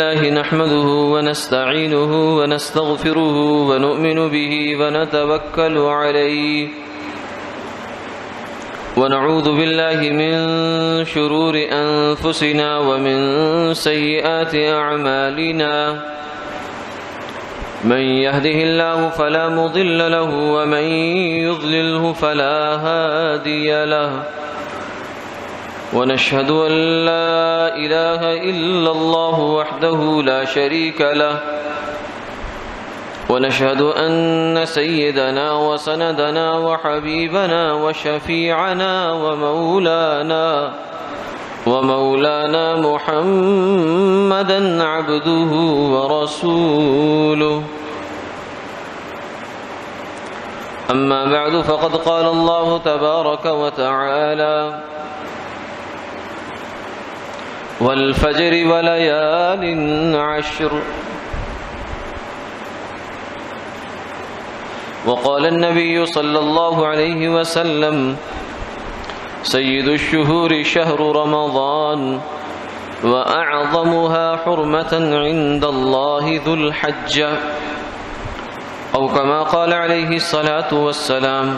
لله نحمده ونستعينه ونستغفره ونؤمن به ونتوكل عليه ونعوذ بالله من شرور أنفسنا ومن سيئات أعمالنا من يهده الله فلا مضل له ومن يضلله فلا هادي له ونشهد أن لا إله إلا الله وحده لا شريك له ونشهد أن سيدنا وسندنا وحبيبنا وشفيعنا ومولانا محمدا عبده ورسوله أما بعد فقد قال الله تبارك وتعالى والفجر وليال عشر وقال النبي صلى الله عليه وسلم سيد الشهور شهر رمضان وأعظمها حرمة عند الله ذو الحجة أو كما قال عليه الصلاة والسلام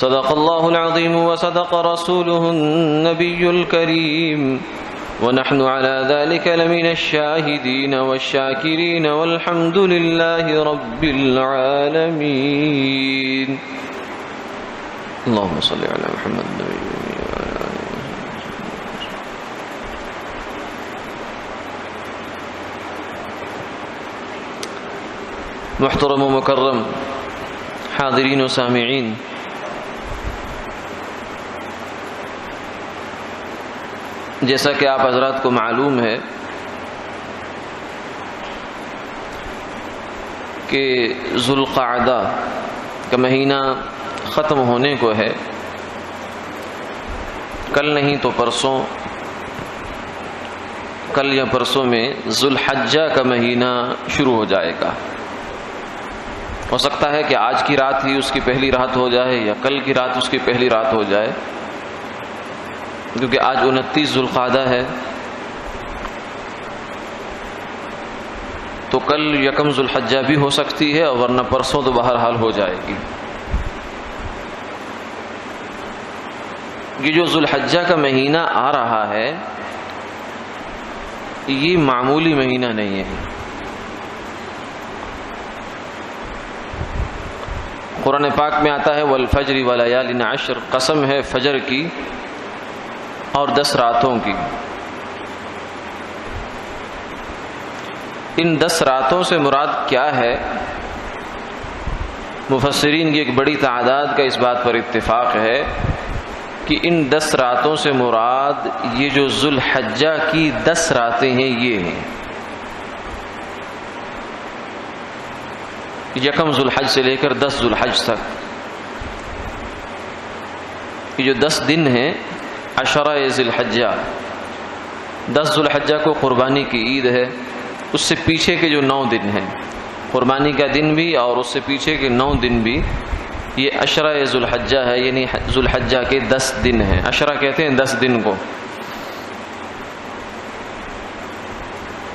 صدق الله العظيم وصدق رسوله النبي الكريم ونحن على ذلك لمن الشاهدين والشاكرين والحمد لله رب العالمين اللهم صل على محمد النبي محترم و مکرم حاضرین و سامعین، جیسا کہ آپ حضرات کو معلوم ہے کہ ذوالقعدہ کا مہینہ ختم ہونے کو ہے، کل نہیں تو پرسوں، کل یا پرسوں میں ذوالحجہ کا مہینہ شروع ہو جائے گا۔ ہو سکتا ہے کہ آج کی رات ہی اس کی پہلی رات ہو جائے یا کل کی رات اس کی پہلی رات ہو جائے، کیونکہ آج 29 ذوالقعدہ ہے، تو کل یکم ذوالحجہ بھی ہو سکتی ہے اور ورنہ پرسوں تو بہرحال ہو جائے گی۔ یہ جو ذوالحجہ کا مہینہ آ رہا ہے یہ معمولی مہینہ نہیں ہے۔ قرآن پاک میں آتا ہے والفجر ولیال عشر، قسم ہے فجر کی اور 10 راتوں کی۔ ان 10 راتوں سے مراد کیا ہے؟ مفسرین کی ایک بڑی تعداد کا اس بات پر اتفاق ہے کہ ان 10 راتوں سے مراد یہ جو ذوالحجہ کی 10 راتیں ہیں یہ ہیں۔ یکم ذوالحج سے لے کر 10 ذوالحج تک یہ جو 10 دن ہیں، عشرہ ذی الحجہ، 10 ذوالحجہ کو قربانی کی عید ہے، اس سے پیچھے کے جو 9 دن ہیں قربانی کا دن بھی اور اس سے پیچھے کے 9 دن بھی یہ عشرہ ذوالحجہ ہے، یعنی ذوالحجہ کے 10 دن ہیں۔ عشرہ کہتے ہیں 10 دن کو۔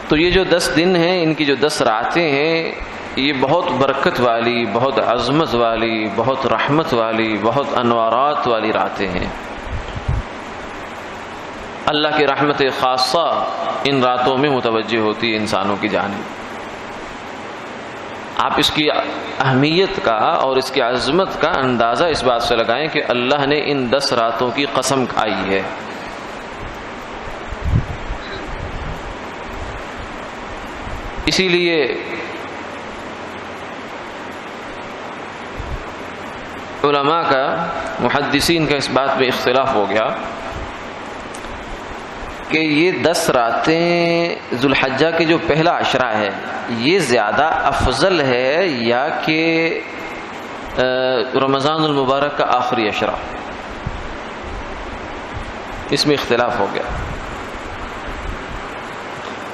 تو یہ جو 10 دن ہیں، ان کی جو 10 راتیں ہیں، یہ بہت برکت والی، بہت عظمت والی، بہت رحمت والی، بہت انوارات والی راتیں ہیں۔ اللہ کی رحمت خاصہ ان راتوں میں متوجہ ہوتی ہے انسانوں کی جانب۔ آپ اس کی اہمیت کا اور اس کی عظمت کا اندازہ اس بات سے لگائیں کہ اللہ نے ان 10 راتوں کی قسم کھائی ہے۔ اسی لیے علماء کا، محدثین کا اس بات میں اختلاف ہو گیا کہ یہ 10 راتیں ذوالحجہ کے جو پہلا عشرہ ہے یہ زیادہ افضل ہے یا کہ رمضان المبارک کا آخری عشرہ؟ اس میں اختلاف ہو گیا،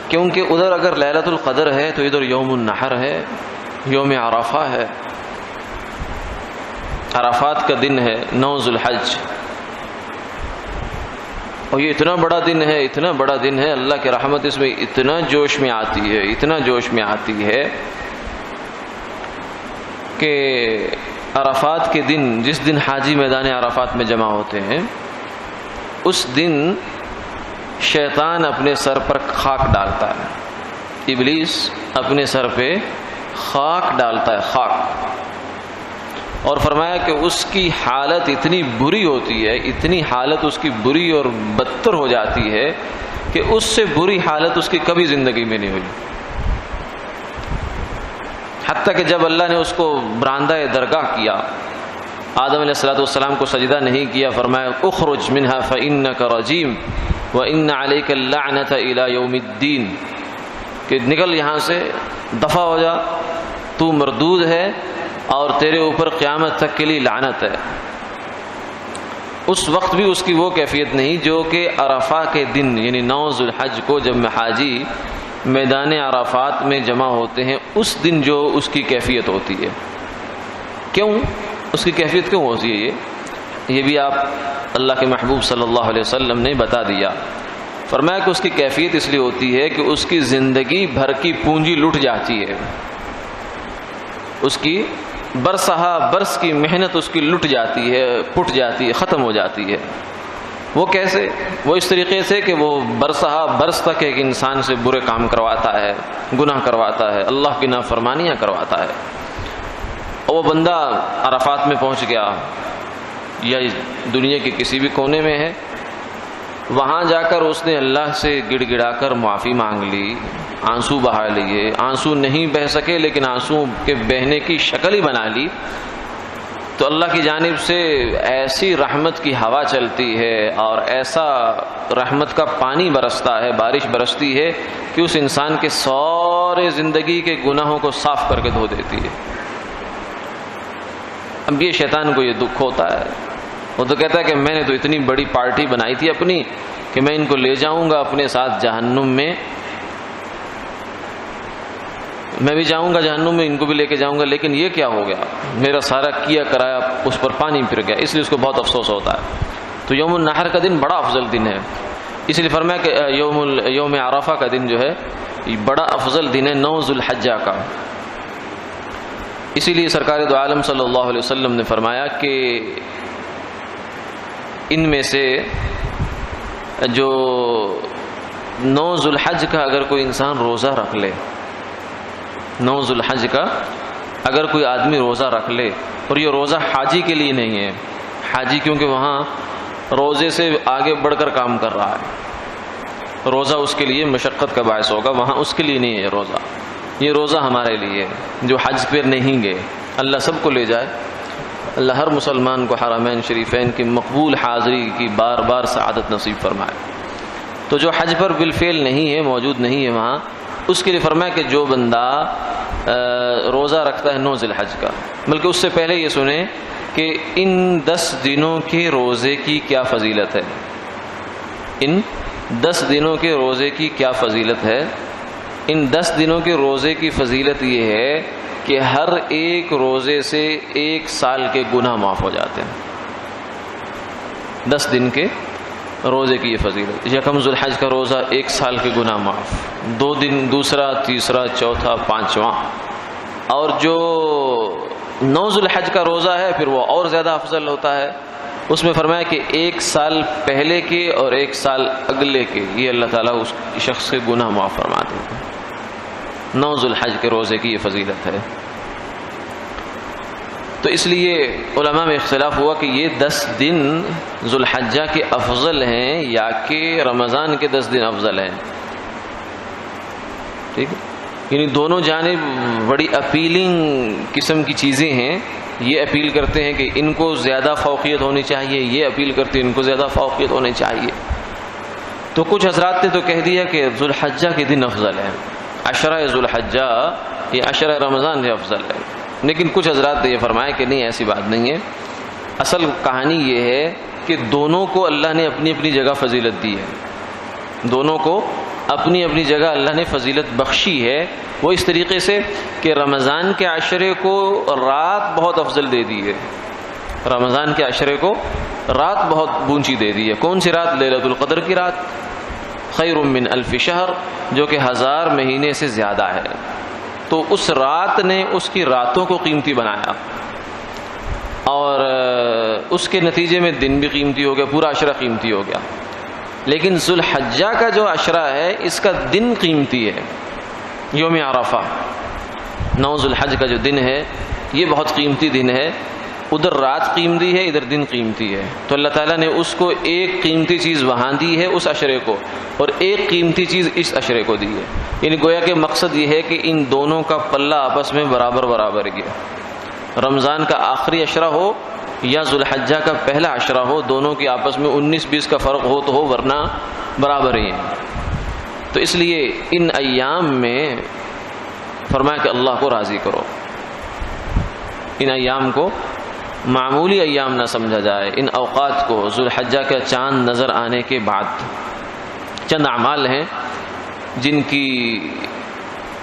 کیونکہ ادھر اگر لیلۃ القدر ہے تو ادھر یوم النحر ہے، یوم عرفہ ہے، عرفات کا دن ہے 9 ذوالحج۔ اور یہ اتنا بڑا دن ہے، اتنا بڑا دن ہے، اللہ کی رحمت اس میں اتنا جوش میں آتی ہے، اتنا جوش میں آتی ہے کہ عرفات کے دن، جس دن حاجی میدان عرفات میں جمع ہوتے ہیں، اس دن شیطان اپنے سر پر خاک ڈالتا ہے، ابلیس اپنے سر پہ خاک ڈالتا ہے، خاک، اور فرمایا کہ اس کی حالت اتنی بری ہوتی ہے، اتنی حالت اس کی بری اور بدتر ہو جاتی ہے کہ اس سے بری حالت اس کی کبھی زندگی میں نہیں ہوئی، حتیٰ کہ جب اللہ نے اس کو براندہ درگاہ کیا، آدم علیہ السلام کو سجدہ نہیں کیا، فرمایا اخرج منہا فإنک رجیم وإن علیک اللعنۃ الی یوم الدین، کہ نکل یہاں سے، دفع ہو جا، تو مردود ہے اور تیرے اوپر قیامت تک کے لیے لعنت ہے۔ اس وقت بھی اس کی وہ کیفیت نہیں جو کہ عرفہ کے دن یعنی 9 ذو الحج کو جب حاجی میدان عرفات میں جمع ہوتے ہیں اس دن جو اس کی کیفیت ہوتی ہے۔ کیوں اس کی کیفیت کیوں ہوتی ہے؟ یہ بھی آپ اللہ کے محبوب صلی اللہ علیہ وسلم نے بتا دیا، فرمایا کہ اس کی کیفیت اس لیے ہوتی ہے کہ اس کی زندگی بھر کی پونجی لٹ جاتی ہے، اس کی برسہا برس کی محنت اس کی لٹ جاتی ہے، پٹ جاتی ہے، ختم ہو جاتی ہے۔ وہ کیسے؟ وہ اس طریقے سے کہ وہ برسہا برس تک ایک انسان سے برے کام کرواتا ہے، گناہ کرواتا ہے، اللہ کی نافرمانیاں کرواتا ہے، اور وہ بندہ عرفات میں پہنچ گیا یا دنیا کے کسی بھی کونے میں ہے، وہاں جا کر اس نے اللہ سے گڑ گڑا کر معافی مانگ لی، آنسو بہا لیے، آنسو نہیں بہہ سکے لیکن آنسو کے بہنے کی شکل ہی بنا لی، تو اللہ کی جانب سے ایسی رحمت کی ہوا چلتی ہے اور ایسا رحمت کا پانی برستا ہے، بارش برستی ہے کہ اس انسان کے سارے زندگی کے گناہوں کو صاف کر کے دھو دیتی ہے۔ اب یہ شیطان کو یہ دکھ ہوتا ہے، وہ تو کہتا ہے کہ میں نے تو اتنی بڑی پارٹی بنائی تھی اپنی کہ میں ان کو لے جاؤں گا اپنے ساتھ جہنم میں، میں بھی جاؤں گا جہنم میں، ان کو بھی لے کے جاؤں گا، لیکن یہ کیا ہو گیا، میرا سارا کیا کرایا اس پر پانی پھر گیا، اس لیے اس کو بہت افسوس ہوتا ہے۔ تو یوم النحر کا دن بڑا افضل دن ہے، اس لیے فرمایا کہ یوم عرفہ کا دن جو ہے یہ بڑا افضل دن ہے 9 ذو الحجہ کا۔ اسی لیے سرکار دو عالم صلی اللہ علیہ وسلم نے فرمایا کہ ان میں سے جو 9 ذو الحج کا اگر کوئی انسان روزہ رکھ لے، 9 ذو الحج کا اگر کوئی آدمی روزہ رکھ لے، اور یہ روزہ حاجی کے لیے نہیں ہے، حاجی کیونکہ وہاں روزے سے آگے بڑھ کر کام کر رہا ہے، روزہ اس کے لیے مشقت کا باعث ہوگا، وہاں اس کے لیے نہیں ہے روزہ، یہ روزہ ہمارے لیے جو حج پہ نہیں گئے، اللہ سب کو لے جائے، اللہ ہر مسلمان کو حرمین شریفین کی مقبول حاضری کی بار بار سعادت نصیب فرمائے۔ تو جو حج پر بالفعل نہیں ہے، موجود نہیں ہے وہاں، اس کے لیے فرمایا کہ جو بندہ روزہ رکھتا ہے 9 ذی الحج کا، بلکہ اس سے پہلے یہ سنیں کہ ان 10 دنوں کے روزے کی کیا فضیلت ہے، ان 10 دنوں کے روزے کی کیا فضیلت ہے۔ ان 10 دنوں کے روزے کی فضیلت یہ ہے کہ ہر ایک روزے سے 1 سال کے گناہ معاف ہو جاتے ہیں، 10 دن کے روزے کی یہ فضیلت۔ یکم ذو الحج کا روزہ 1 سال کے گناہ معاف، 2 دن دوسرا، تیسرا، چوتھا، 5واں، اور جو 9 ذو الحج کا روزہ ہے پھر وہ اور زیادہ افضل ہوتا ہے، اس میں فرمایا کہ 1 سال پہلے کے اور 1 سال اگلے کے یہ اللہ تعالیٰ اس شخص کے گناہ معاف فرما دیتے ہیں۔ 9 ذو الحج کے روزے کی یہ فضیلت ہے۔ تو اس لیے علماء میں اختلاف ہوا کہ یہ 10 دن ذو الحجہ کے افضل ہیں یا کہ رمضان کے 10 دن افضل ہیں، ٹھیک ہے، یعنی دونوں جانب بڑی اپیلنگ قسم کی چیزیں ہیں، یہ اپیل کرتے ہیں کہ ان کو زیادہ فوقیت ہونی چاہیے، یہ اپیل کرتے ہیں ان کو زیادہ فوقیت ہونی چاہیے۔ تو کچھ حضرات نے تو کہہ دیا کہ ذو الحجہ کے دن افضل ہے، عشرہ ذو الحجہ یہ عشرہ رمضان سے افضل ہے، لیکن کچھ حضرات نے یہ فرمایا کہ نہیں، ایسی بات نہیں ہے، اصل کہانی یہ ہے کہ دونوں کو اللہ نے اپنی اپنی جگہ فضیلت دی ہے، دونوں کو اپنی اپنی جگہ اللہ نے فضیلت بخشی ہے۔ وہ اس طریقے سے کہ رمضان کے عشرے کو رات بہت افضل دے دی ہے، رمضان کے عشرے کو رات بہت اونچی دے دی ہے. کون سی رات؟ لیلۃ القدر کی رات. خیر من الف شہر، جو کہ 1000 مہینے سے زیادہ ہے. تو اس رات نے اس کی راتوں کو قیمتی بنایا، اور اس کے نتیجے میں دن بھی قیمتی ہو گیا، پورا عشرہ قیمتی ہو گیا. لیکن ذو الحجہ کا جو عشرہ ہے اس کا دن قیمتی ہے. یوم عرفہ 9 ذو الحج کا جو دن ہے یہ بہت قیمتی دن ہے. ادھر رات قیمتی ہے، ادھر دن قیمتی ہے. تو اللہ تعالیٰ نے اس کو ایک قیمتی چیز وہاں دی ہے اس عشرے کو، اور ایک قیمتی چیز اس عشرے کو دی ہے. یعنی گویا کہ مقصد یہ ہے کہ ان دونوں کا پلہ آپس میں برابر برابر گیا. رمضان کا آخری عشرہ ہو یا ذو الحجہ کا پہلا عشرہ ہو، دونوں کی آپس میں 19-20 کا فرق ہو تو ہو، ورنہ برابر ہی ہیں. تو اس لیے ان ایام میں فرمایا کہ اللہ کو راضی کرو. ان ایام کو معمولی ایام نہ سمجھا جائے. ان اوقات کو ذو الحجہ کا چاند نظر آنے کے بعد چند اعمال ہیں جن کی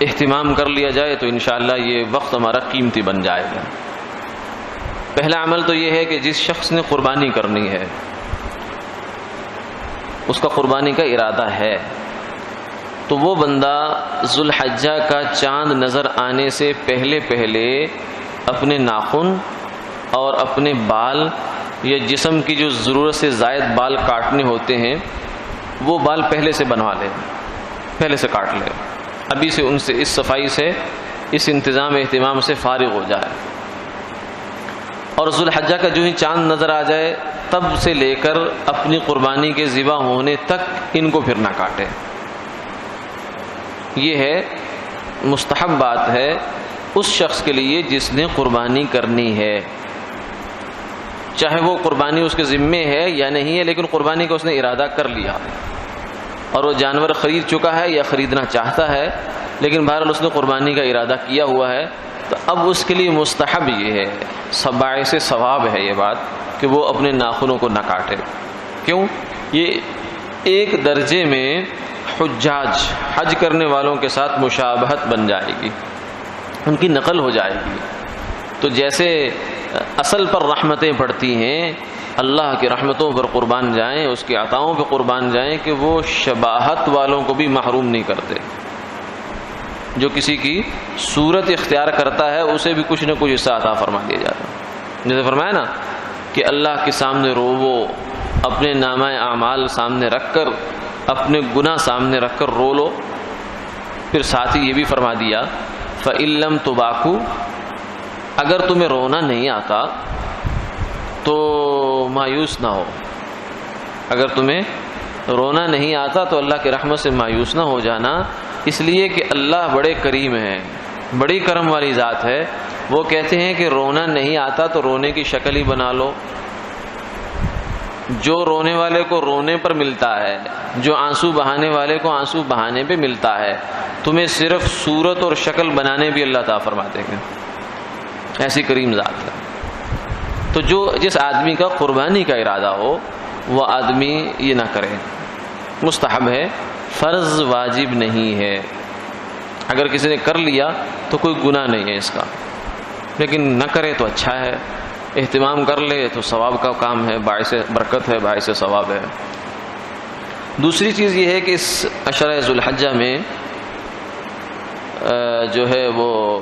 اہتمام کر لیا جائے تو انشاءاللہ یہ وقت ہمارا قیمتی بن جائے گا. پہلا عمل تو یہ ہے کہ جس شخص نے قربانی کرنی ہے، اس کا قربانی کا ارادہ ہے، تو وہ بندہ ذو الحجہ کا چاند نظر آنے سے پہلے اپنے ناخن اور اپنے بال یا جسم کی جو ضرورت سے زائد بال کاٹنے ہوتے ہیں وہ بال پہلے سے بنوا لے، پہلے سے کاٹ لے. ابھی سے ان سے اس صفائی سے، اس انتظام اہتمام سے فارغ ہو جائے. اور ذو الحجہ کا جو ہی چاند نظر آ جائے تب سے لے کر اپنی قربانی کے ذبح ہونے تک ان کو پھر نہ کاٹے. یہ ہے مستحب بات ہے اس شخص کے لیے جس نے قربانی کرنی ہے، چاہے وہ قربانی اس کے ذمے ہے یا نہیں ہے، لیکن قربانی کا اس نے ارادہ کر لیا اور وہ جانور خرید چکا ہے یا خریدنا چاہتا ہے، لیکن بہرحال اس نے قربانی کا ارادہ کیا ہوا ہے. تو اب اس کے لیے مستحب یہ ہے، باعث ثواب ہے یہ بات کہ وہ اپنے ناخنوں کو نہ کاٹے. کیوں؟ یہ ایک درجے میں حج کرنے والوں کے ساتھ مشابہت بن جائے گی، ان کی نقل ہو جائے گی. تو جیسے اصل پر رحمتیں پڑتی ہیں، اللہ کی رحمتوں پر قربان جائیں، اس کے عطاؤں پہ قربان جائیں کہ وہ شباہت والوں کو بھی محروم نہیں کرتے. جو کسی کی صورت اختیار کرتا ہے اسے بھی کچھ نہ کچھ حصہ عطا فرما دیا جاتا ہے. جیسے فرمایا نا کہ اللہ کے سامنے روو، اپنے نامہ اعمال سامنے رکھ کر، اپنے گناہ سامنے رکھ کر رو لو. پھر ساتھ ہی یہ بھی فرما دیا فَإِن لَمْ تُبَاكُوا، اگر تمہیں رونا نہیں آتا تو مایوس نہ ہو. اگر تمہیں رونا نہیں آتا تو اللہ کی رحمت سے مایوس نہ ہو جانا، اس لیے کہ اللہ بڑے کریم ہیں، بڑی کرم والی ذات ہے. وہ کہتے ہیں کہ رونا نہیں آتا تو رونے کی شکل ہی بنا لو. جو رونے والے کو رونے پر ملتا ہے، جو آنسو بہانے والے کو آنسو بہانے پہ ملتا ہے، تمہیں صرف صورت اور شکل بنانے بھی اللہ تعالیٰ فرما دیں گے. ایسی کریم ذات ہے. تو جس آدمی کا قربانی کا ارادہ ہو وہ آدمی یہ نہ کرے. مستحب ہے، فرض واجب نہیں ہے. اگر کسی نے کر لیا تو کوئی گناہ نہیں ہے اس کا، لیکن نہ کرے تو اچھا ہے. اہتمام کر لے تو ثواب کا کام ہے، باعث برکت ہے، باعث ثواب ہے. دوسری چیز یہ ہے کہ اس عشرہ ذو الحجہ میں جو ہے وہ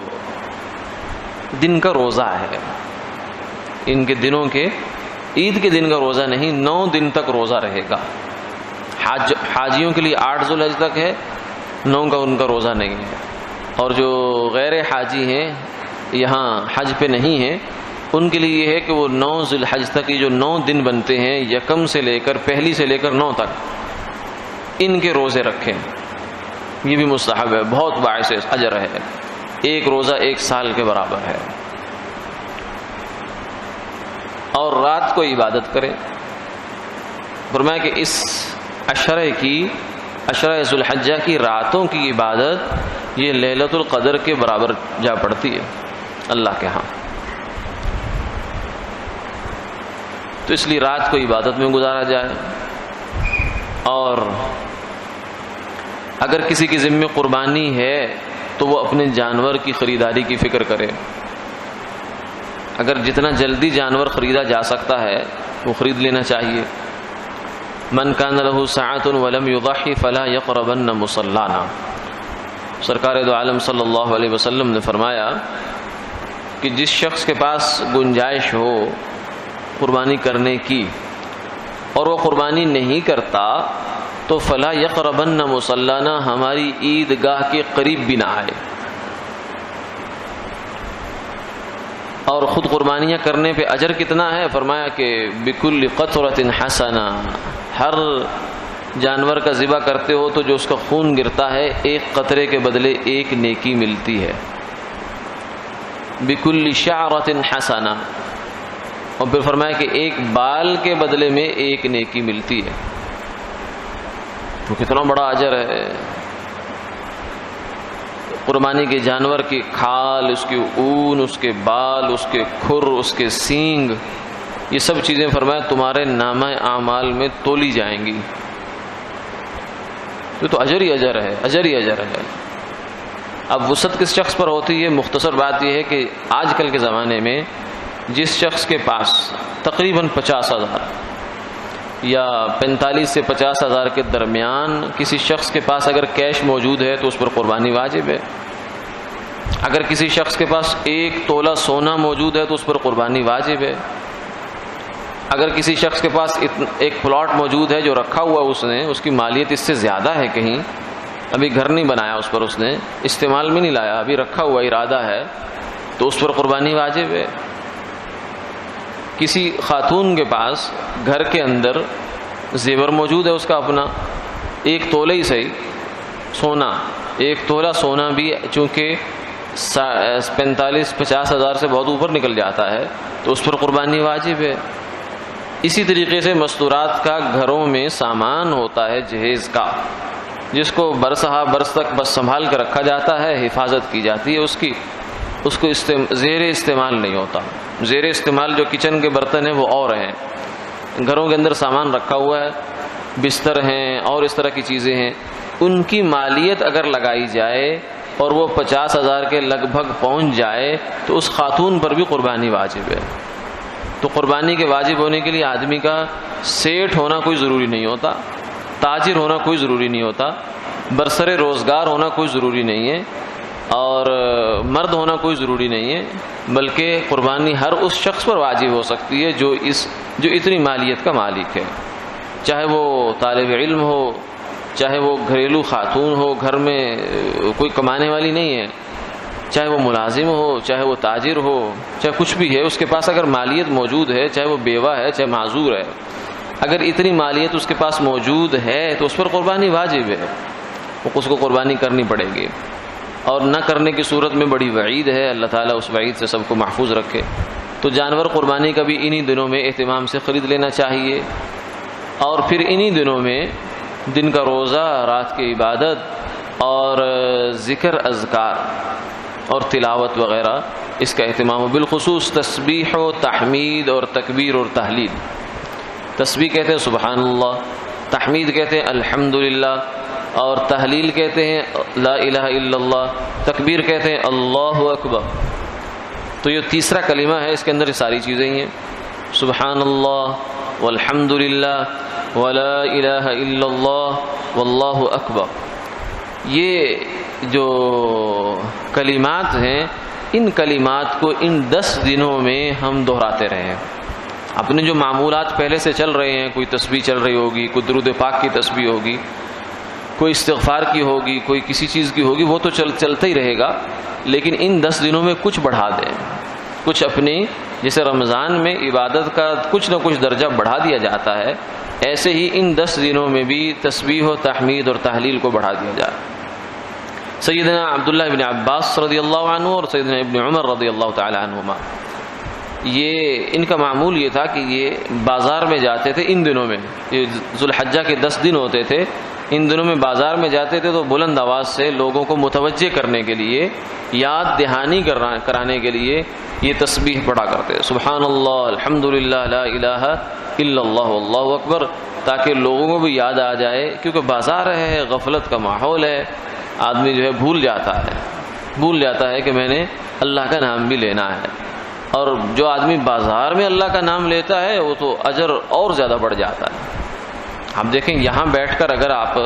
دن کا روزہ ہے. ان کے دنوں کے، عید کے دن کا روزہ نہیں، 9 دن تک روزہ رہے گا. حاجیوں کے لیے 8 ذو الحجہ تک ہے، 9 کا ان کا روزہ نہیں ہے. اور جو غیر حاجی ہیں، یہاں حج پہ نہیں ہیں، ان کے لیے یہ ہے کہ وہ 9 ذو الحجہ تک کی جو 9 دن بنتے ہیں، یکم سے لے کر، پہلی سے لے کر 9 تک، ان کے روزے رکھیں. یہ بھی مستحب ہے، بہت باعث اجر ہے. ایک روزہ 1 سال کے برابر ہے. اور رات کو عبادت کریں. فرمایا کہ اس عشرہ ذو الحجہ کی راتوں کی عبادت یہ لیلۃ القدر کے برابر جا پڑتی ہے اللہ کے ہاں. تو اس لیے رات کو عبادت میں گزارا جائے. اور اگر کسی کے ذمہ قربانی ہے تو وہ اپنے جانور کی خریداری کی فکر کرے. اگر جتنا جلدی جانور خریدا جا سکتا ہے وہ خرید لینا چاہیے۔ من کان لہ سعۃ ولم یضحی فلا یقربن مصلانا، سرکار دو عالم صلی اللہ علیہ وسلم نے فرمایا کہ جس شخص کے پاس گنجائش ہو قربانی کرنے کی اور وہ قربانی نہیں کرتا تو فلا یقربن مصلانا، ہماری عیدگاہ کے قریب بھی نہ آئے۔ اور خود قربانیاں کرنے پہ اجر کتنا ہے؟ فرمایا کہ بکل قطرۃ حسنہ، ہر جانور کا ذبح کرتے ہو تو جو اس کا خون گرتا ہے ایک قطرے کے بدلے ایک نیکی ملتی ہے۔ بکل شعرۃ حسنہ، اور پھر فرمایا کہ ایک بال کے بدلے میں ایک نیکی ملتی ہے۔ تو کتنا بڑا اجر ہے۔ قربانی کے جانور کی کھال، اس کی اون، اس کے بال، اس کے کھر، اس کے سینگ، یہ سب چیزیں فرمایا تمہارے نامہ اعمال میں تولی جائیں گی۔ تو اجر ہی اجر ہے، اجر ہی اجر ہے۔ اب وسعت کس شخص پر ہوتی ہے؟ مختصر بات یہ ہے کہ آج کل کے زمانے میں جس شخص کے پاس تقریباً 50,000 یا 45 سے 50,000 کے درمیان کسی شخص کے پاس اگر کیش موجود ہے تو اس پر قربانی واجب ہے۔ اگر کسی شخص کے پاس 1 تولہ سونا موجود ہے تو اس پر قربانی واجب ہے۔ اگر کسی شخص کے پاس ایک پلاٹ موجود ہے جو رکھا ہوا اس نے، اس کی مالیت اس سے زیادہ ہے، کہیں ابھی گھر نہیں بنایا اس پر، اس نے استعمال میں نہیں لایا، ابھی رکھا ہوا ارادہ ہے، تو اس پر قربانی واجب ہے۔ کسی خاتون کے پاس گھر کے اندر زیور موجود ہے اس کا اپنا، 1 تولہ ہی صحیح سونا، 1 تولہ سونا بھی چونکہ 45-50 ہزار سے بہت اوپر نکل جاتا ہے تو اس پر قربانی واجب ہے۔ اسی طریقے سے مستورات کا گھروں میں سامان ہوتا ہے جہیز کا، جس کو برسہ برس تک بس سنبھال کر رکھا جاتا ہے، حفاظت کی جاتی ہے اس کو زیر استعمال نہیں ہوتا۔ زیر استعمال جو کچن کے برتن ہیں وہ اور ہیں، گھروں کے اندر سامان رکھا ہوا ہے، بستر ہیں اور اس طرح کی چیزیں ہیں، ان کی مالیت اگر لگائی جائے اور وہ 50,000 کے لگ بھگ پہنچ جائے تو اس خاتون پر بھی قربانی واجب ہے۔ تو قربانی کے واجب ہونے کے لیے آدمی کا سیٹ ہونا کوئی ضروری نہیں ہوتا، تاجر ہونا کوئی ضروری نہیں ہوتا، برسر روزگار ہونا کوئی ضروری نہیں ہے، اور مرد ہونا کوئی ضروری نہیں ہے، بلکہ قربانی ہر اس شخص پر واجب ہو سکتی ہے جو اتنی مالیت کا مالک ہے، چاہے وہ طالب علم ہو، چاہے وہ گھریلو خاتون ہو، گھر میں کوئی کمانے والی نہیں ہے، چاہے وہ ملازم ہو، چاہے وہ تاجر ہو، چاہے کچھ بھی ہے، اس کے پاس اگر مالیت موجود ہے، چاہے وہ بیوہ ہے چاہے معذور ہے، اگر اتنی مالیت اس کے پاس موجود ہے تو اس پر قربانی واجب ہے، اس کو قربانی کرنی پڑے گی، اور نہ کرنے کی صورت میں بڑی وعید ہے، اللہ تعالیٰ اس وعید سے سب کو محفوظ رکھے۔ تو جانور قربانی کا بھی انہی دنوں میں اہتمام سے خرید لینا چاہیے، اور پھر انہی دنوں میں دن کا روزہ، رات کی عبادت اور ذکر، اذکار اور تلاوت وغیرہ اس کا اہتمام ہو، بالخصوص تسبیح و تحمید اور تکبیر اور تحلیل۔ تسبیح کہتے ہیں سبحان اللہ، تحمید کہتے ہیں الحمدللہ، اور تحلیل کہتے ہیں لا الہ الا اللہ، تکبیر کہتے ہیں اللہ اکبر۔ تو یہ تیسرا کلمہ ہے، اس کے اندر یہ ساری چیزیں ہیں، سبحان اللہ والحمد للہ ولا الہ الا اللہ واللہ اکبر۔ یہ جو کلمات ہیں، ان کلمات کو ان 10 دنوں میں ہم دہراتے رہیں۔ اپنے جو معمولات پہلے سے چل رہے ہیں، کوئی تسبیح چل رہی ہوگی، کوئی درود پاک کی تسبیح ہوگی، کوئی استغفار کی ہوگی، کوئی کسی چیز کی ہوگی، وہ تو چلتا ہی رہے گا، لیکن ان 10 دنوں میں کچھ بڑھا دیں، کچھ اپنی، جیسے رمضان میں عبادت کا کچھ نہ کچھ درجہ بڑھا دیا جاتا ہے، ایسے ہی ان 10 دنوں میں بھی تسبیح و تحمید اور تحلیل کو بڑھا دیا جائے۔ سیدنا عبداللہ بن عباس رضی اللہ عنہ اور سیدنا ابن عمر رضی اللہ تعالی عنہما، یہ ان کا معمول یہ تھا کہ یہ بازار میں جاتے تھے ان دنوں میں، یہ ذوالحجہ کے 10 دن ہوتے تھے، ان دنوں میں بازار میں جاتے تھے تو بلند آواز سے لوگوں کو متوجہ کرنے کے لیے، یاد دہانی کرانے کے لیے یہ تسبیح پڑھا کرتے، سبحان اللہ الحمدللہ لا الہ الا اللہ واللہ اکبر، تاکہ لوگوں کو بھی یاد آ جائے، کیونکہ بازار ہے، غفلت کا ماحول ہے، آدمی جو ہے بھول جاتا ہے کہ میں نے اللہ کا نام بھی لینا ہے، اور جو آدمی بازار میں اللہ کا نام لیتا ہے وہ تو اجر اور زیادہ بڑھ جاتا ہے۔ آپ دیکھیں یہاں بیٹھ کر اگر آپ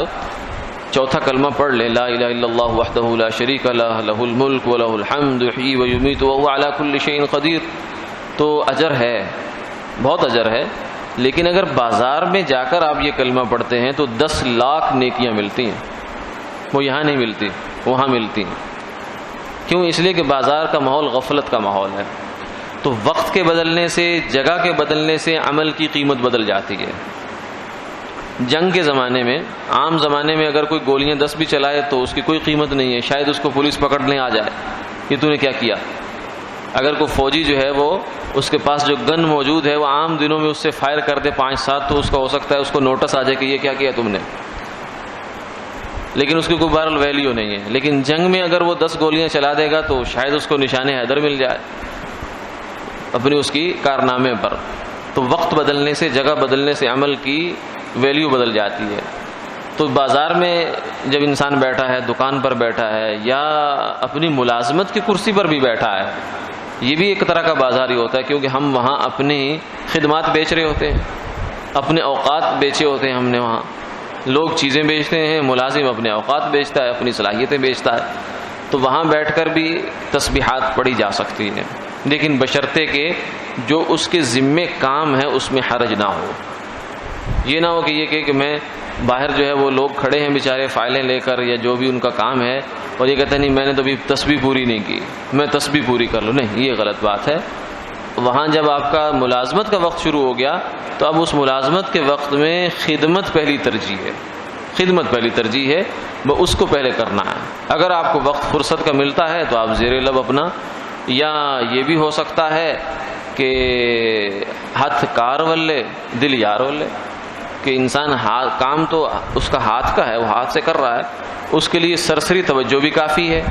چوتھا کلمہ پڑھ لیں، لا الہ الا اللہ وحدہ لا شریک لہ لہ الملک ولہ الحمد یحیی ویمیت وہو علی کل شیء قدیر، تو اجر ہے، بہت اجر ہے۔ لیکن اگر بازار میں جا کر آپ یہ کلمہ پڑھتے ہیں تو 10 لاکھ نیکیاں ملتی ہیں، وہ یہاں نہیں ملتی، وہاں ملتی ہیں۔ کیوں؟ اس لیے کہ بازار کا ماحول غفلت کا ماحول ہے۔ تو وقت کے بدلنے سے، جگہ کے بدلنے سے عمل کی قیمت بدل جاتی ہے۔ جنگ کے زمانے میں، عام زمانے میں اگر کوئی گولیاں 10 بھی چلائے تو اس کی کوئی قیمت نہیں ہے، شاید اس کو پولیس پکڑنے آ جائے، یہ تو نے کیا کیا۔ اگر کوئی فوجی جو ہے وہ اس کے پاس جو گن موجود ہے وہ عام دنوں میں اس سے فائر کر دے 5-7 تو اس کا ہو سکتا ہے اس کو نوٹس آ جائے کہ یہ کیا کیا تم نے، لیکن اس کی کوئی بہرحال ویلیو نہیں ہے۔ لیکن جنگ میں اگر وہ 10 گولیاں چلا دے گا تو شاید اس کو نشان حیدر مل جائے اپنی اس کی کارنامے پر۔ تو وقت بدلنے سے، جگہ بدلنے سے عمل کی ویلیو بدل جاتی ہے۔ تو بازار میں جب انسان بیٹھا ہے، دکان پر بیٹھا ہے، یا اپنی ملازمت کی کرسی پر بھی بیٹھا ہے، یہ بھی ایک طرح کا بازار ہی ہوتا ہے، کیونکہ ہم وہاں اپنی خدمات بیچ رہے ہوتے ہیں، اپنے اوقات بیچے ہوتے ہیں ہم نے وہاں۔ لوگ چیزیں بیچتے ہیں، ملازم اپنے اوقات بیچتا ہے، اپنی صلاحیتیں بیچتا ہے۔ تو وہاں بیٹھ کر بھی تسبیحات پڑھی جا سکتی ہیں، لیکن بشرطے کہ جو اس کے ذمے کام ہے اس میں حرج نہ ہو۔ یہ نہ ہو کہ یہ کہ میں باہر جو ہے وہ لوگ کھڑے ہیں بیچارے فائلیں لے کر یا جو بھی ان کا کام ہے، اور یہ کہتے ہیں نہیں میں نے تو ابھی تسبیح پوری نہیں کی، میں تسبیح پوری کر لوں، نہیں، یہ غلط بات ہے۔ وہاں جب آپ کا ملازمت کا وقت شروع ہو گیا تو اب اس ملازمت کے وقت میں خدمت پہلی ترجیح ہے، خدمت پہلی ترجیح ہے، وہ اس کو پہلے کرنا ہے۔ اگر آپ کو وقت فرصت کا ملتا ہے تو آپ زیر لب اپنا، یا یہ بھی ہو سکتا ہے کہ ہاتھ کار ولے دل یار ولے، کہ انسان کام تو اس کا ہاتھ کا ہے، وہ ہاتھ سے کر رہا ہے، اس کے لیے سرسری توجہ بھی کافی ہے،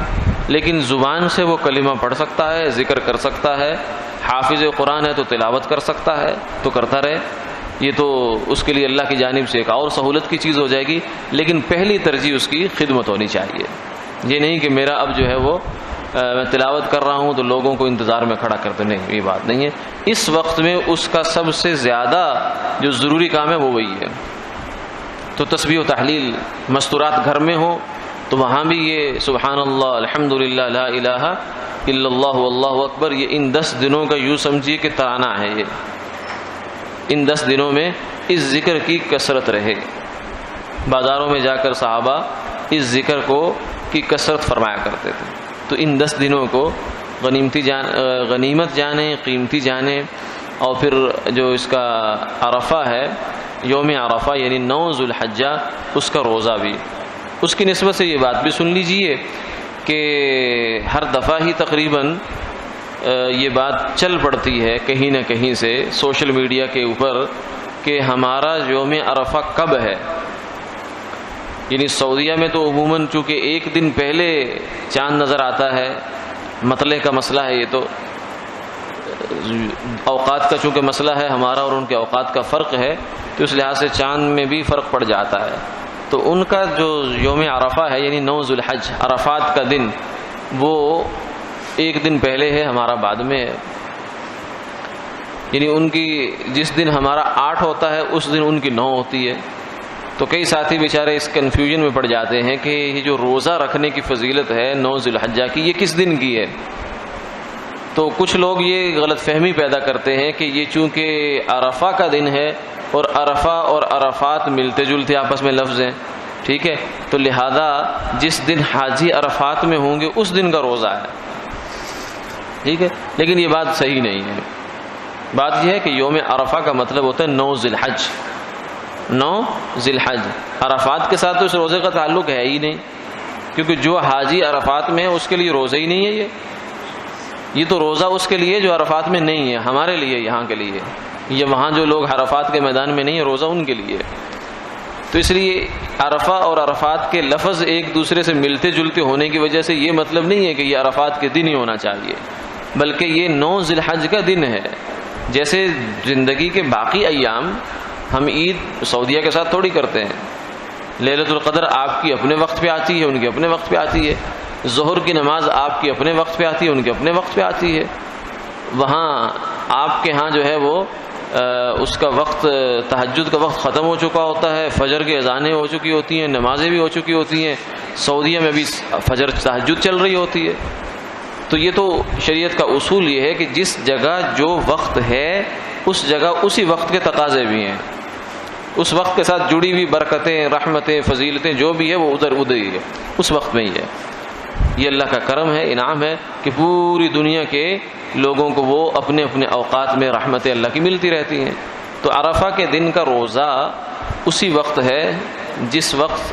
لیکن زبان سے وہ کلمہ پڑھ سکتا ہے، ذکر کر سکتا ہے، حافظ قرآن ہے تو تلاوت کر سکتا ہے، تو کرتا رہے۔ یہ تو اس کے لیے اللہ کی جانب سے ایک اور سہولت کی چیز ہو جائے گی، لیکن پہلی ترجیح اس کی خدمت ہونی چاہیے۔ یہ نہیں کہ میرا اب جو ہے وہ میں تلاوت کر رہا ہوں تو لوگوں کو انتظار میں کھڑا کرتے، نہیں، یہ بات نہیں ہے۔ اس وقت میں اس کا سب سے زیادہ جو ضروری کام ہے وہ وہی ہے۔ تو تسبیح و تحلیل مستورات گھر میں ہو تو وہاں بھی یہ سبحان اللہ، الحمدللہ، لا الہ الا اللہ واللہ اکبر، یہ ان 10 دنوں کا یوں سمجھیے کہ ترانہ ہے۔ یہ ان 10 دنوں میں اس ذکر کی کثرت رہے۔ بازاروں میں جا کر صحابہ اس ذکر کی کثرت فرمایا کرتے تھے۔ تو ان 10 دنوں کو غنیمت جانیں، قیمتی جانیں۔ اور پھر جو اس کا عرفہ ہے، یوم عرفہ یعنی 9 ذو الحجہ، اس کا روزہ بھی، اس کی نسبت سے یہ بات بھی سن لیجئے کہ ہر دفعہ ہی تقریباً یہ بات چل پڑتی ہے کہیں نہ کہیں سے سوشل میڈیا کے اوپر کہ ہمارا یوم عرفہ کب ہے۔ یعنی سعودیہ میں تو عموماً چونکہ ایک دن پہلے چاند نظر آتا ہے، مطلع کا مسئلہ ہے، یہ تو اوقات کا چونکہ مسئلہ ہے، ہمارا اور ان کے اوقات کا فرق ہے، تو اس لحاظ سے چاند میں بھی فرق پڑ جاتا ہے۔ تو ان کا جو یوم عرفہ ہے یعنی 9 ذو الحج، عرفات کا دن، وہ ایک دن پہلے ہے، ہمارا بعد میں ہے۔ یعنی ان کی جس دن ہمارا 8 ہوتا ہے اس دن ان کی 9 ہوتی ہے۔ تو کئی ساتھی بیچارے اس کنفیوژن میں پڑ جاتے ہیں کہ یہ جو روزہ رکھنے کی فضیلت ہے 9 ذو الحجہ کی، یہ کس دن کی ہے؟ تو کچھ لوگ یہ غلط فہمی پیدا کرتے ہیں کہ یہ چونکہ عرفہ کا دن ہے اور عرفہ اور عرفات ملتے جلتے آپس میں لفظ ہیں، ٹھیک ہے، تو لہذا جس دن حاجی عرفات میں ہوں گے اس دن کا روزہ ہے، ٹھیک ہے، لیکن یہ بات صحیح نہیں ہے۔ بات یہ ہے کہ یوم عرفہ کا مطلب ہوتا ہے 9 ذی الحج، 9 ذی الحج۔ عرفات کے ساتھ تو اس روزے کا تعلق ہے ہی نہیں، کیونکہ جو حاجی عرفات میں ہے اس کے لیے روزہ ہی نہیں ہے۔ یہ تو روزہ اس کے لیے جو عرفات میں نہیں ہے، ہمارے لیے، یہاں کے لیے، یہ وہاں جو لوگ عرفات کے میدان میں نہیں ہے، روزہ ان کے لیے۔ تو اس لیے عرفہ اور عرفات کے لفظ ایک دوسرے سے ملتے جلتے ہونے کی وجہ سے یہ مطلب نہیں ہے کہ یہ عرفات کے دن ہی ہونا چاہیے، بلکہ یہ 9 ذی الحج کا دن ہے۔ جیسے زندگی کے باقی ایام ہم عید سعودیہ کے ساتھ تھوڑی کرتے ہیں، لیلۃ القدر آپ کی اپنے وقت پہ آتی ہے، ان کے اپنے وقت پہ آتی ہے، ظہر کی نماز آپ کی اپنے وقت پہ آتی ہے، ان کے اپنے وقت پہ آتی ہے، وہاں آپ کے ہاں جو ہے وہ اس کا وقت تہجد کا وقت ختم ہو چکا ہوتا ہے، فجر کی اذانیں ہو چکی ہوتی ہیں، نمازیں بھی ہو چکی ہوتی ہیں، سعودیہ میں بھی فجر تہجد چل رہی ہوتی ہے۔ تو یہ تو شریعت کا اصول یہ ہے کہ جس جگہ جو وقت ہے اس جگہ اسی وقت کے تقاضے بھی ہیں، اس وقت کے ساتھ جڑی ہوئی برکتیں، رحمتیں، فضیلتیں جو بھی ہے وہ ادھر ہی ہے، اس وقت میں ہی ہے۔ یہ اللہ کا کرم ہے، انعام ہے کہ پوری دنیا کے لوگوں کو وہ اپنے اپنے اوقات میں رحمتیں اللہ کی ملتی رہتی ہیں۔ تو عرفہ کے دن کا روزہ اسی وقت ہے جس وقت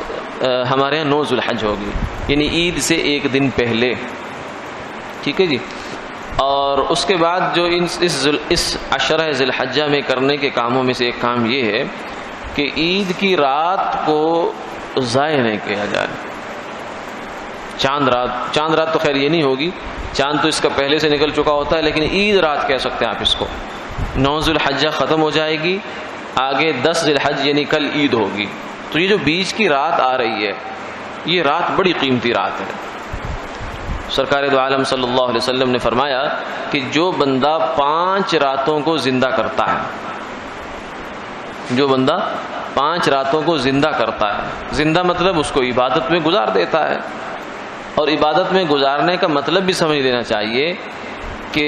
ہمارے یہاں 9 ذو الحج ہوگی، یعنی عید سے ایک دن پہلے، ٹھیک ہے جی۔ اور اس کے بعد جو اس عشرہ ذی الحجہ میں کرنے کے کاموں میں سے ایک کام یہ ہے کہ عید کی رات کو ضائع نہیں کیا جائے۔ چاند رات تو خیر یہ نہیں ہوگی، چاند تو اس کا پہلے سے نکل چکا ہوتا ہے، لیکن عید رات کہہ سکتے ہیں آپ اس کو۔ 9 ذو الحجہ ختم ہو جائے گی، آگے 10 ذی الحج یعنی کل عید ہوگی، تو یہ جو بیچ کی رات آ رہی ہے یہ رات بڑی قیمتی رات ہے۔ سرکار دو عالم صلی اللہ علیہ وسلم نے فرمایا کہ جو بندہ 5 راتوں کو زندہ کرتا ہے، جو بندہ 5 راتوں کو زندہ کرتا ہے، زندہ مطلب اس کو عبادت میں گزار دیتا ہے، اور عبادت میں گزارنے کا مطلب بھی سمجھ لینا چاہیے کہ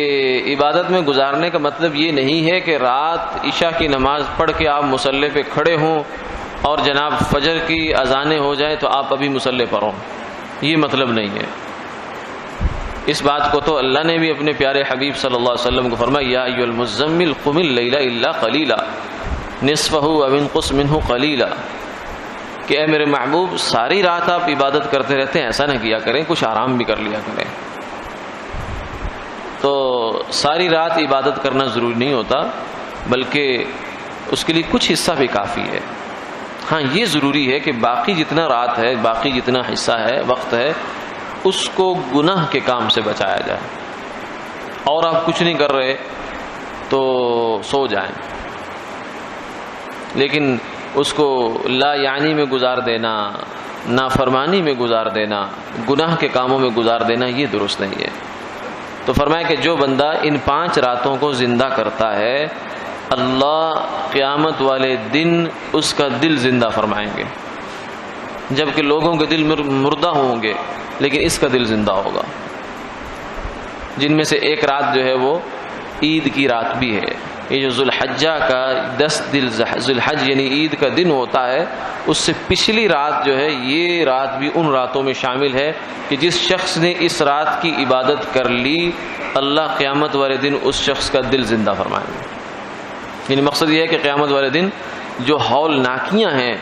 عبادت میں گزارنے کا مطلب یہ نہیں ہے کہ رات عشاء کی نماز پڑھ کے آپ مصلی پہ کھڑے ہوں اور جناب فجر کی اذانیں ہو جائیں تو آپ ابھی مصلی پر ہوں، یہ مطلب نہیں ہے۔ اس بات کو تو اللہ نے بھی اپنے پیارے حبیب صلی اللہ علیہ وسلم کو فرمایا، یا ایھا المزمل قم اللیل الا قلیلا نصفہ او انقص منہ قلیلا، کہ اے میرے محبوب ساری رات آپ عبادت کرتے رہتے ہیں، ایسا نہ کیا کریں، کچھ آرام بھی کر لیا کریں۔ تو ساری رات عبادت کرنا ضروری نہیں ہوتا، بلکہ اس کے لیے کچھ حصہ بھی کافی ہے۔ ہاں یہ ضروری ہے کہ باقی جتنا رات ہے، باقی جتنا حصہ ہے، وقت ہے، اس کو گناہ کے کام سے بچایا جائے، اور آپ کچھ نہیں کر رہے تو سو جائیں، لیکن اس کو لا یعنی میں گزار دینا، نافرمانی میں گزار دینا، گناہ کے کاموں میں گزار دینا، یہ درست نہیں ہے۔ تو فرمایا کہ جو بندہ ان 5 راتوں کو زندہ کرتا ہے، اللہ قیامت والے دن اس کا دل زندہ فرمائیں گے، جبکہ لوگوں کے دل مردہ ہوں گے لیکن اس کا دل زندہ ہوگا، جن میں سے ایک رات جو ہے وہ عید کی رات بھی ہے۔ یہ جو ذو الحجہ کا 10 ذو الحج یعنی عید کا دن ہوتا ہے، اس سے پچھلی رات جو ہے یہ رات بھی ان راتوں میں شامل ہے کہ جس شخص نے اس رات کی عبادت کر لی، اللہ قیامت والے دن اس شخص کا دل زندہ فرمائیں گے۔ یعنی مقصد یہ ہے کہ قیامت والے دن جو ہولناکیاں ہیں،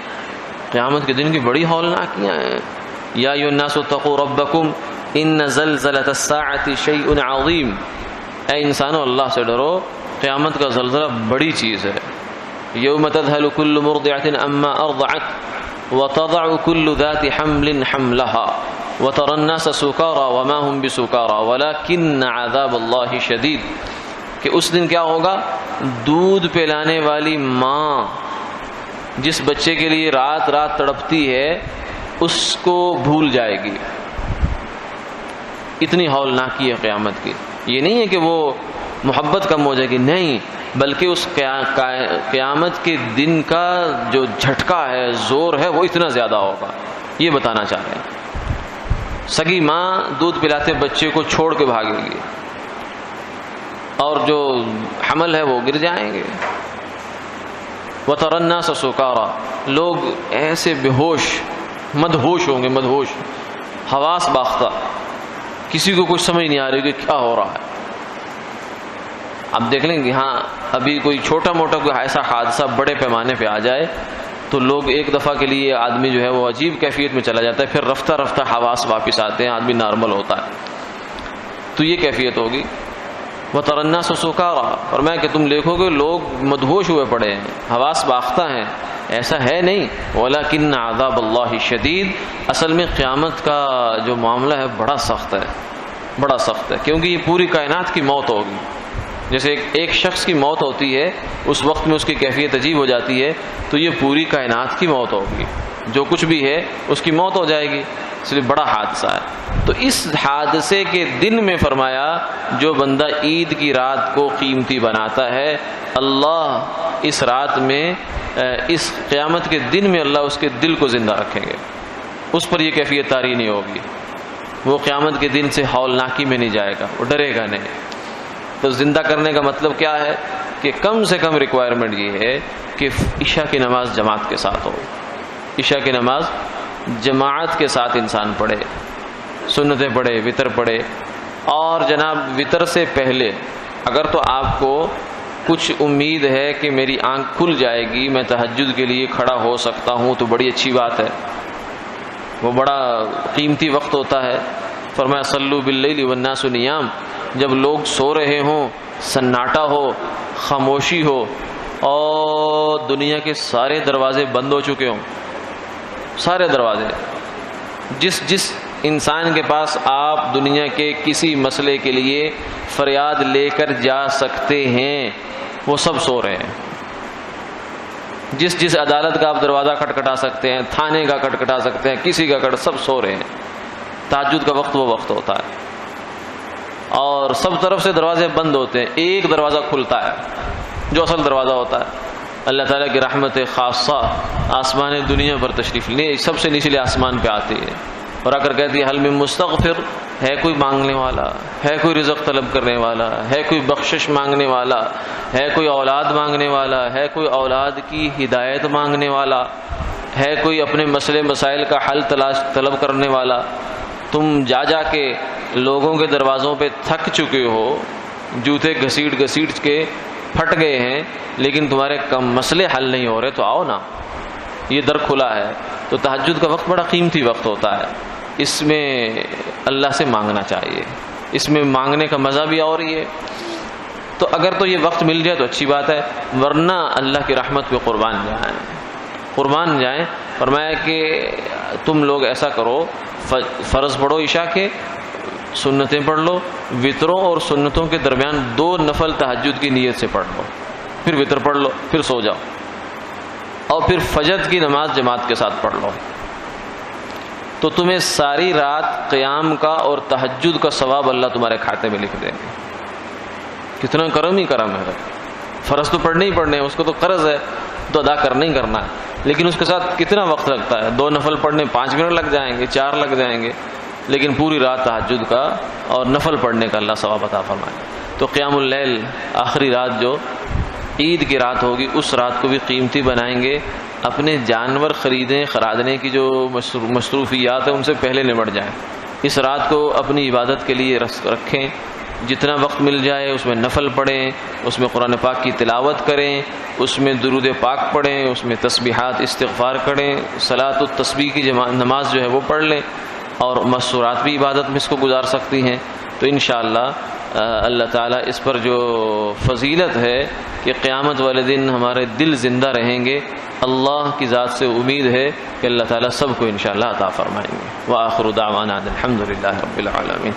قیامت کے دن کی بڑی ہولناکیاں ہیں۔ یا ایھا الناس اتقوا ربکم ان زلزلۃ الساعۃ شیء عظیم، اے انسانوں اللہ سے ڈرو، قیامت کا زلزلہ بڑی چیز ہے۔ یوم تذہل کل مرضعۃ عما ارضعت وتضع کل ذات حمل حملها وترى الناس سکارى وما هم بسکارى ولكن عذاب اللہ شدید، کہ اس دن کیا ہوگا، دودھ پلانے والی ماں جس بچے کے لیے رات رات تڑپتی ہے اس کو بھول جائے گی، اتنی ہولناکی ہے قیامت کی۔ یہ نہیں ہے کہ وہ محبت کم ہو جائے گی، نہیں، بلکہ اس قیامت کے دن کا جو جھٹکا ہے، زور ہے، وہ اتنا زیادہ ہوگا، یہ بتانا چاہ رہے ہیں۔ سگی ماں دودھ پلاتے بچے کو چھوڑ کے بھاگے گی، اور جو حمل ہے وہ گر جائیں گے۔ وَتَرَى النَّاسَ سُكَارَى، لوگ ایسے بے ہوش مدہوش ہوں گے، مدہوش، حواس باختہ، کسی کو کچھ سمجھ نہیں آ رہی کہ کیا ہو رہا ہے۔ اب دیکھ لیں گے، ہاں ابھی کوئی چھوٹا موٹا کوئی ایسا حادثہ بڑے پیمانے پہ آ جائے تو لوگ ایک دفعہ کے لیے آدمی جو ہے وہ عجیب کیفیت میں چلا جاتا ہے، پھر رفتہ رفتہ حواس واپس آتے ہیں، آدمی نارمل ہوتا ہے، تو یہ کیفیت ہوگی۔ وَتَرَى النَّاسَ سُكَارَى، فرمایا کہ تم دیکھو گے لوگ مدہوش ہوئے پڑے ہیں، حواس باختہ ہیں، ایسا ہے نہیں۔ وَلَكِنَّ عَذَابَ اللَّهِ شَدِيد، اصل میں قیامت کا جو معاملہ ہے بڑا سخت ہے، بڑا سخت ہے، کیونکہ یہ پوری کائنات کی موت ہوگی۔ جیسے ایک شخص کی موت ہوتی ہے، اس وقت میں اس کی کیفیت عجیب ہو جاتی ہے، تو یہ پوری کائنات کی موت ہوگی۔ جو کچھ بھی ہے اس کی موت ہو جائے گی، صرف بڑا حادثہ ہے۔ تو اس حادثے کے دن میں فرمایا جو بندہ عید کی رات کو قیمتی بناتا ہے، اللہ اس رات میں اس قیامت کے دن میں اللہ اس کے دل کو زندہ رکھیں گے، اس پر یہ کیفیت طاری نہیں ہوگی، وہ قیامت کے دن سے ہولناکی میں نہیں جائے گا، وہ ڈرے گا نہیں۔ تو زندہ کرنے کا مطلب کیا ہے کہ کم سے کم ریکوائرمنٹ یہ ہے کہ عشاء کی نماز جماعت کے ساتھ ہو، عشاء کی نماز جماعت کے ساتھ انسان پڑھے، سنتیں پڑھے، وتر پڑھے، اور جناب وتر سے پہلے اگر تو آپ کو کچھ امید ہے کہ میری آنکھ کھل جائے گی، میں تہجد کے لیے کھڑا ہو سکتا ہوں، تو بڑی اچھی بات ہے، وہ بڑا قیمتی وقت ہوتا ہے۔ فرمایا صلو باللیل والناس نیام، جب لوگ سو رہے ہوں، سناٹا ہو، خاموشی ہو، اور دنیا کے سارے دروازے بند ہو چکے ہوں، سارے دروازے، جس انسان کے پاس آپ دنیا کے کسی مسئلے کے لیے فریاد لے کر جا سکتے ہیں وہ سب سو رہے ہیں، جس عدالت کا آپ دروازہ کھٹکھٹا سکتے ہیں، تھانے کا کھٹکھٹا سکتے ہیں، کسی کا سب سو رہے ہیں۔ تہجد کا وقت وہ وقت ہوتا ہے اور سب طرف سے دروازے بند ہوتے ہیں، ایک دروازہ کھلتا ہے جو اصل دروازہ ہوتا ہے، اللہ تعالیٰ کی رحمت خاصہ آسمان دنیا پر تشریف لے، سب سے نچلے آسمان پہ آتی ہے اور آ کر کہتی ہے حل من مستغفر، ہے کوئی مانگنے والا، ہے کوئی رزق طلب کرنے والا، ہے کوئی بخشش مانگنے والا، ہے کوئی اولاد مانگنے والا، ہے کوئی اولاد کی ہدایت مانگنے والا، ہے کوئی اپنے مسئلے مسائل کا حل طلب کرنے والا۔ تم جا کے لوگوں کے دروازوں پہ تھک چکے ہو، جوتے گھسیٹ کے پھٹ گئے ہیں، لیکن تمہارے کم مسئلے حل نہیں ہو رہے، تو آؤ نا، یہ در کھلا ہے۔ تو تہجد کا وقت بڑا قیمتی وقت ہوتا ہے، اس میں اللہ سے مانگنا چاہیے، اس میں مانگنے کا مزہ بھی اور یہ ہے۔ تو اگر تو یہ وقت مل جائے تو اچھی بات ہے، ورنہ اللہ کی رحمت پہ قربان جائیں۔ فرمایا کہ تم لوگ ایسا کرو، فرض پڑھو عشاء کے، سنتیں پڑھ لو، وطروں اور سنتوں کے درمیان 2 نفل تہجد کی نیت سے پڑھ لو، پھر وطر پڑھ لو، پھر سو جاؤ، اور پھر فجر کی نماز جماعت کے ساتھ پڑھ لو، تو تمہیں ساری رات قیام کا اور تہجد کا ثواب اللہ تمہارے کھاتے میں لکھ دیں گے۔ کتنا کرم ہی کرم ہے۔ فرض تو پڑھنے ہی پڑھنے ہیں، اس کو تو قرض ہے تو ادا کرنا ہی کرنا ہے، لیکن اس کے ساتھ کتنا وقت لگتا ہے، 2 نفل پڑھنے 5 منٹ لگ جائیں گے، 4 لگ جائیں گے، لیکن پوری رات تہجد کا اور نفل پڑھنے کا اللہ ثواب عطا فرمائے۔ تو قیام اللیل آخری رات جو عید کی رات ہوگی، اس رات کو بھی قیمتی بنائیں گے، اپنے جانور خرادنے کی جو مصروفیات ہیں ان سے پہلے نمٹ جائیں، اس رات کو اپنی عبادت کے لیے رکھیں، جتنا وقت مل جائے اس میں نفل پڑھیں، اس میں قرآن پاک کی تلاوت کریں، اس میں درود پاک پڑھیں، اس میں تسبیحات استغفار کریں، صلاۃ التسبیح کی نماز جو ہے وہ پڑھ لیں، اور مسورات بھی عبادت میں اس کو گزار سکتی ہیں۔ تو انشاءاللہ اللہ تعالیٰ اس پر جو فضیلت ہے کہ قیامت والے دن ہمارے دل زندہ رہیں گے، اللہ کی ذات سے امید ہے کہ اللہ تعالیٰ سب کو انشاءاللہ عطا فرمائیں گے۔ وآخر دعوانا الحمدللہ رب العالمین۔